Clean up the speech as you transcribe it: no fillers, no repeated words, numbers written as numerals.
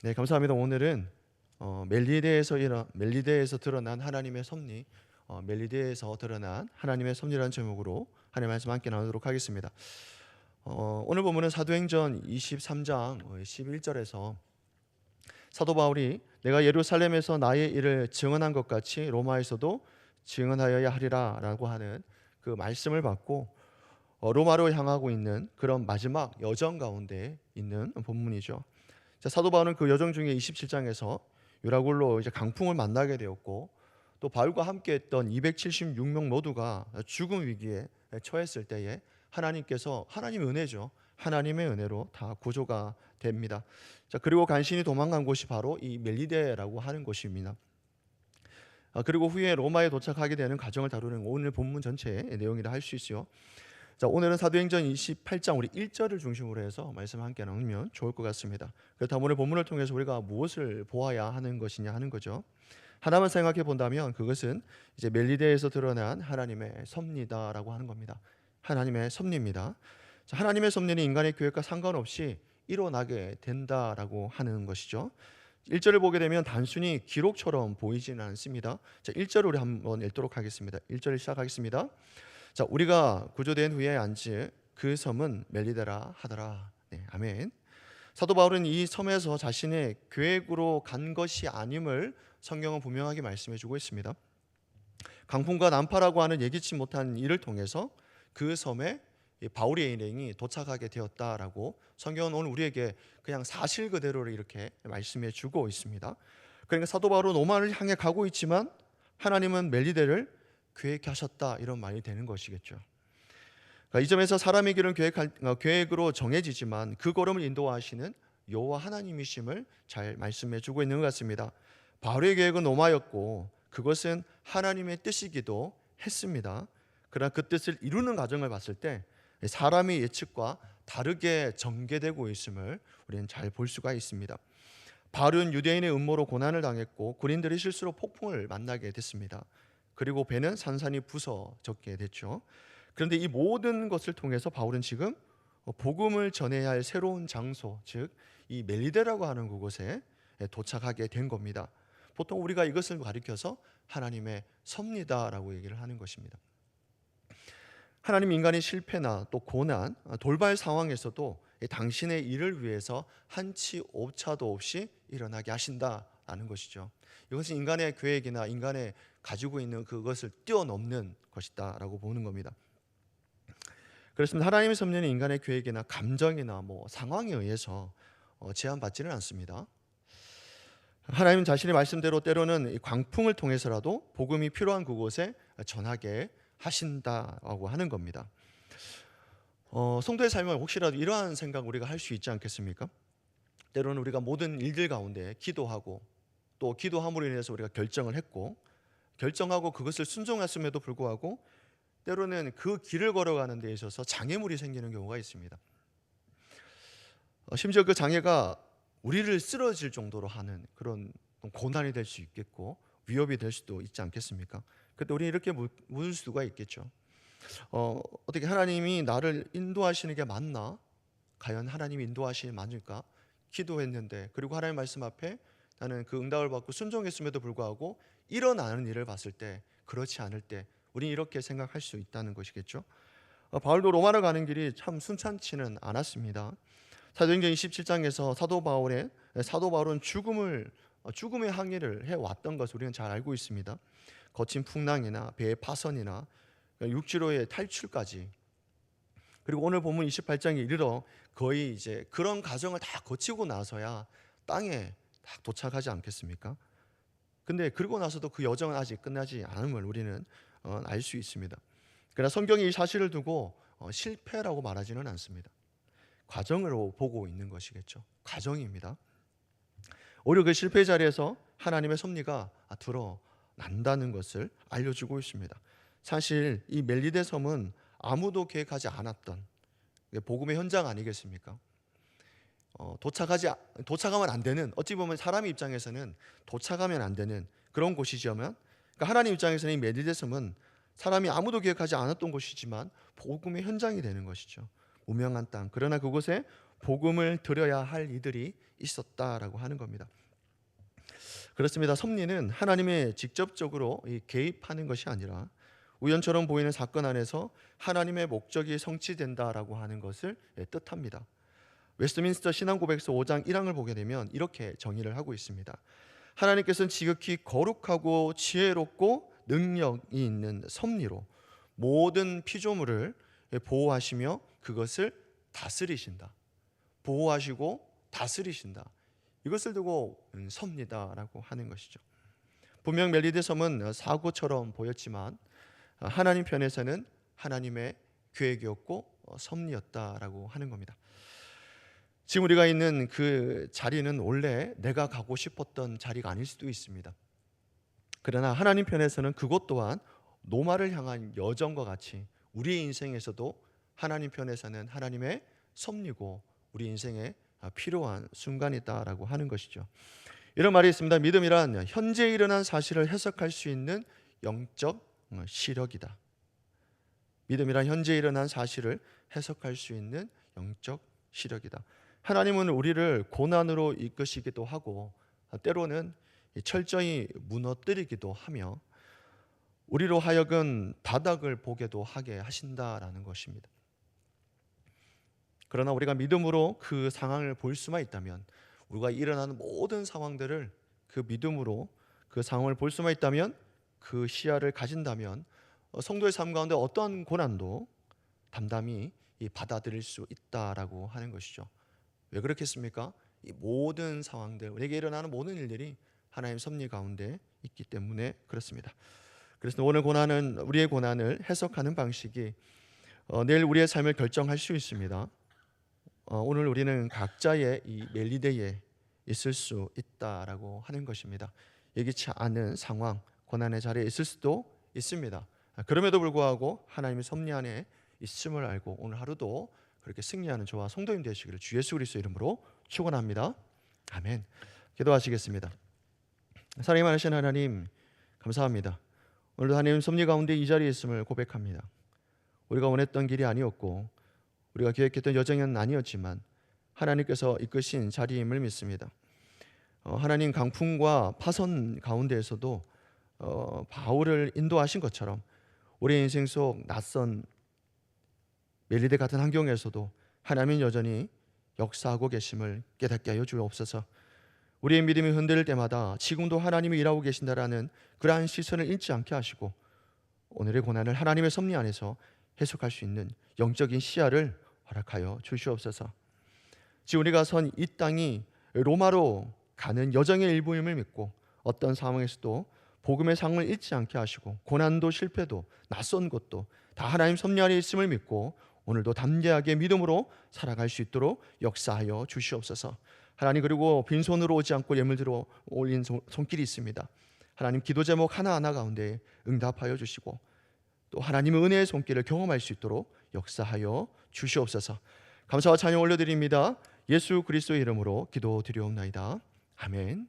네, 감사합니다. 오늘은 멜리데에서 드러난 하나님의 섭리, 멜리데에서 드러난 하나님의 섭리라는 제목으로 하나님의 말씀 함께 나누도록 하겠습니다. 오늘 본문은 사도행전 23장 11절에서 사도 바울이 내가 예루살렘에서 나의 일을 증언한 것 같이 로마에서도 증언하여야 하리라라고 하는 그 말씀을 받고 로마로 향하고 있는 그런 마지막 여정 가운데 있는 본문이죠. 자, 사도 바울은 그 여정 중에 27장에서 유라굴로 이제 강풍을 만나게 되었고, 또 바울과 함께했던 276명 모두가 죽음 위기에 처했을 때에 하나님께서, 하나님의 은혜죠, 하나님의 은혜로 다 구조가 됩니다. 자, 그리고 간신히 도망간 곳이 바로 이 멜리데라고 하는 곳입니다. 그리고 후에 로마에 도착하게 되는 과정을 다루는 오늘 본문 전체의 내용이라 할 수 있어요. 자, 오늘은 사도행전 28장 우리 1절을 중심으로 해서 말씀 함께 나누면 좋을 것 같습니다. 그렇다면 오늘 본문을 통해서 우리가 무엇을 보아야 하는 것이냐 하는 거죠. 하나만 생각해 본다면 그것은 이제 멜리데에서 드러난 하나님의 섭리다라고 하는 겁니다. 하나님의 섭리입니다. 자, 하나님의 섭리는 인간의 계획과 상관없이 일어나게 된다라고 하는 것이죠. 1절을 보게 되면 단순히 기록처럼 보이지는 않습니다. 자, 1절을 우리 한번 읽도록 하겠습니다. 1절 시작하겠습니다. 자, 우리가 구조된 후에 앉을 그 섬은 멜리데라 하더라. 네, 아멘. 사도 바울은 이 섬에서 자신의 계획으로 간 것이 아님을 성경은 분명하게 말씀해주고 있습니다. 강풍과 난파라고 하는 예기치 못한 일을 통해서 그 섬에 바울의 일행이 도착하게 되었다라고 성경은 오늘 우리에게 그냥 사실 그대로를 이렇게 말씀해주고 있습니다. 그러니까 사도 바울은 로마를 향해 가고 있지만 하나님은 멜리데를 계획하셨다, 이런 말이 되는 것이겠죠. 그러니까 이 점에서 사람의 길은 계획으로 정해지지만 그 걸음을 인도하시는 여호와 하나님이심을 잘 말씀해주고 있는 것 같습니다. 바울의 계획은 로마였고 그것은 하나님의 뜻이기도 했습니다. 그러나 그 뜻을 이루는 과정을 봤을 때 사람의 예측과 다르게 전개되고 있음을 우리는 잘 볼 수가 있습니다. 바울은 유대인의 음모로 고난을 당했고 군인들의 실수로 폭풍을 만나게 됐습니다. 그리고 배는 산산이 부서졌게 됐죠. 그런데 이 모든 것을 통해서 바울은 지금 복음을 전해야 할 새로운 장소, 즉 이 멜리데라고 하는 그곳에 도착하게 된 겁니다. 보통 우리가 이것을 가리켜서 하나님의 섭리다라고 얘기를 하는 것입니다. 하나님 인간의 실패나 또 고난, 돌발 상황에서도 당신의 일을 위해서 한치 오차도 없이 일어나게 하신다라는 것이죠. 이것은 인간의 계획이나 인간의 가지고 있는 그것을 뛰어넘는 것이다라고 보는 겁니다. 그렇습니다. 하나님의 섭리는 인간의 계획이나 감정이나 상황에 의해서 제한받지는 않습니다. 하나님 자신의 말씀대로 때로는 광풍을 통해서라도 복음이 필요한 그곳에 전하게 하신다라고 하는 겁니다. 성도의 삶을 혹시라도 이러한 생각 우리가 할 수 있지 않겠습니까? 때로는 우리가 모든 일들 가운데 기도하고 또 기도함으로 인해서 우리가 결정을 했고 결정하고 그것을 순종했음에도 불구하고 때로는 그 길을 걸어가는 데 있어서 장애물이 생기는 경우가 있습니다. 심지어 그 장애가 우리를 쓰러질 정도로 하는 그런 고난이 될 수 있겠고 위협이 될 수도 있지 않겠습니까? 그때 우리는 이렇게 묻을 수가 있겠죠. 어떻게 하나님이 나를 인도하시는 게 맞나? 과연 하나님이 인도하시는 맞을까? 기도했는데 그리고 하나님 말씀 앞에 나는 그 응답을 받고 순종했음에도 불구하고 일어나는 일을 봤을 때 그렇지 않을 때 우리는 이렇게 생각할 수 있다는 것이겠죠. 바울도 로마를 가는 길이 참 순탄치는 않았습니다. 사도행전 27장에서 사도 바울은 죽음의 항해를 해왔던 것을 우리는 잘 알고 있습니다. 거친 풍랑이나 배의 파선이나 육지로의 탈출까지, 그리고 오늘 본문 28장에 이르러 거의 이제 그런 과정을 다 거치고 나서야 땅에 딱 도착하지 않겠습니까? 근데 그러고 나서도 그 여정은 아직 끝나지 않음을 우리는 알 수 있습니다. 그러나 성경이 이 사실을 두고 실패라고 말하지는 않습니다. 과정으로 보고 있는 것이겠죠. 과정입니다. 오히려 그 실패 자리에서 하나님의 섭리가 드러난다는 것을 알려주고 있습니다. 사실 이 멜리데 섬은 아무도 계획하지 않았던 복음의 현장 아니겠습니까? 도착하면 안 되는, 어찌 보면 사람의 입장에서는 도착하면 안 되는 그런 곳이지만, 그러니까 하나님 입장에서는 이 멜리데 섬은 사람이 아무도 계획하지 않았던 곳이지만 복음의 현장이 되는 것이죠. 무명한 땅. 그러나 그곳에 복음을 들어야 할 이들이 있었다라고 하는 겁니다. 그렇습니다. 섭리는 하나님의 직접적으로 개입하는 것이 아니라 우연처럼 보이는 사건 안에서 하나님의 목적이 성취된다라고 하는 것을 뜻합니다. 웨스트민스터 신앙고백서 5장 1항을 보게 되면 이렇게 정의를 하고 있습니다. 하나님께서는 지극히 거룩하고 지혜롭고 능력이 있는 섭리로 모든 피조물을 보호하시며 그것을 다스리신다. 보호하시고 다스리신다. 이것을 두고 섭리다라고 하는 것이죠. 분명 멜리데 섬은 사고처럼 보였지만 하나님 편에서는 하나님의 계획이었고 섭리였다라고 하는 겁니다. 지금 우리가 있는 그 자리는 원래 내가 가고 싶었던 자리가 아닐 수도 있습니다. 그러나 하나님 편에서는 그것 또한 노마를 향한 여정과 같이 우리의 인생에서도 하나님 편에서는 하나님의 섭리고 우리 인생에 필요한 순간이다라고 하는 것이죠. 이런 말이 있습니다. 믿음이란 현재 일어난 사실을 해석할 수 있는 영적 시력이다. 믿음이란 현재 일어난 사실을 해석할 수 있는 영적 시력이다. 하나님은 우리를 고난으로 이끄시기도 하고 때로는 철저히 무너뜨리기도 하며 우리로 하여금 바닥을 보게도 하게 하신다라는 것입니다. 그러나 우리가 믿음으로 그 상황을 볼 수만 있다면, 우리가 일어나는 모든 상황들을 그 믿음으로 그 상황을 볼 수만 있다면, 그 시야를 가진다면 성도의 삶 가운데 어떠한 고난도 담담히 받아들일 수 있다라고 하는 것이죠. 왜 그렇겠습니까? 이 모든 상황들, 우리에게 일어나는 모든 일들이 하나님 섭리 가운데 있기 때문에 그렇습니다. 그래서 오늘 고난은, 우리의 고난을 해석하는 방식이 내일 우리의 삶을 결정할 수 있습니다. 오늘 우리는 각자의 이 멜리데에 있을 수 있다라고 하는 것입니다. 예기치 않은 상황, 고난의 자리에 있을 수도 있습니다. 그럼에도 불구하고 하나님의 섭리 안에 있음을 알고 오늘 하루도 그렇게 승리하는 저와 성도님 되시기를 주 예수 그리스도 이름으로 축원합니다. 아멘. 기도하시겠습니다. 사랑이 많으신 하나님, 감사합니다. 오늘도 하나님 섭리 가운데 이 자리에 있음을 고백합니다. 우리가 원했던 길이 아니었고 우리가 계획했던 여정은 아니었지만 하나님께서 이끄신 자리임을 믿습니다. 하나님 강풍과 파선 가운데에서도 바울을 인도하신 것처럼 우리의 인생 속 낯선 멜리데 같은 환경에서도 하나님은 여전히 역사하고 계심을 깨닫게 하여 주옵소서. 우리의 믿음이 흔들릴 때마다 지금도 하나님이 일하고 계신다라는 그러한 시선을 잃지 않게 하시고 오늘의 고난을 하나님의 섭리 안에서 해석할 수 있는 영적인 시야를 허락하여 주시옵소서. 지금 우리가 선 이 땅이 로마로 가는 여정의 일부임을 믿고 어떤 상황에서도 복음의 상을 잊지 않게 하시고 고난도 실패도 낯선 것도 다 하나님 섭리 안에 있음을 믿고 오늘도 담대하게 믿음으로 살아갈 수 있도록 역사하여 주시옵소서. 하나님, 그리고 빈손으로 오지 않고 예물 들어 올린 손길이 있습니다. 하나님, 기도 제목 하나하나 가운데 응답하여 주시고 또 하나님의 은혜의 손길을 경험할 수 있도록 역사하여 주시옵소서. 감사와 찬양 올려드립니다. 예수 그리스도의 이름으로 기도드리옵나이다. 아멘.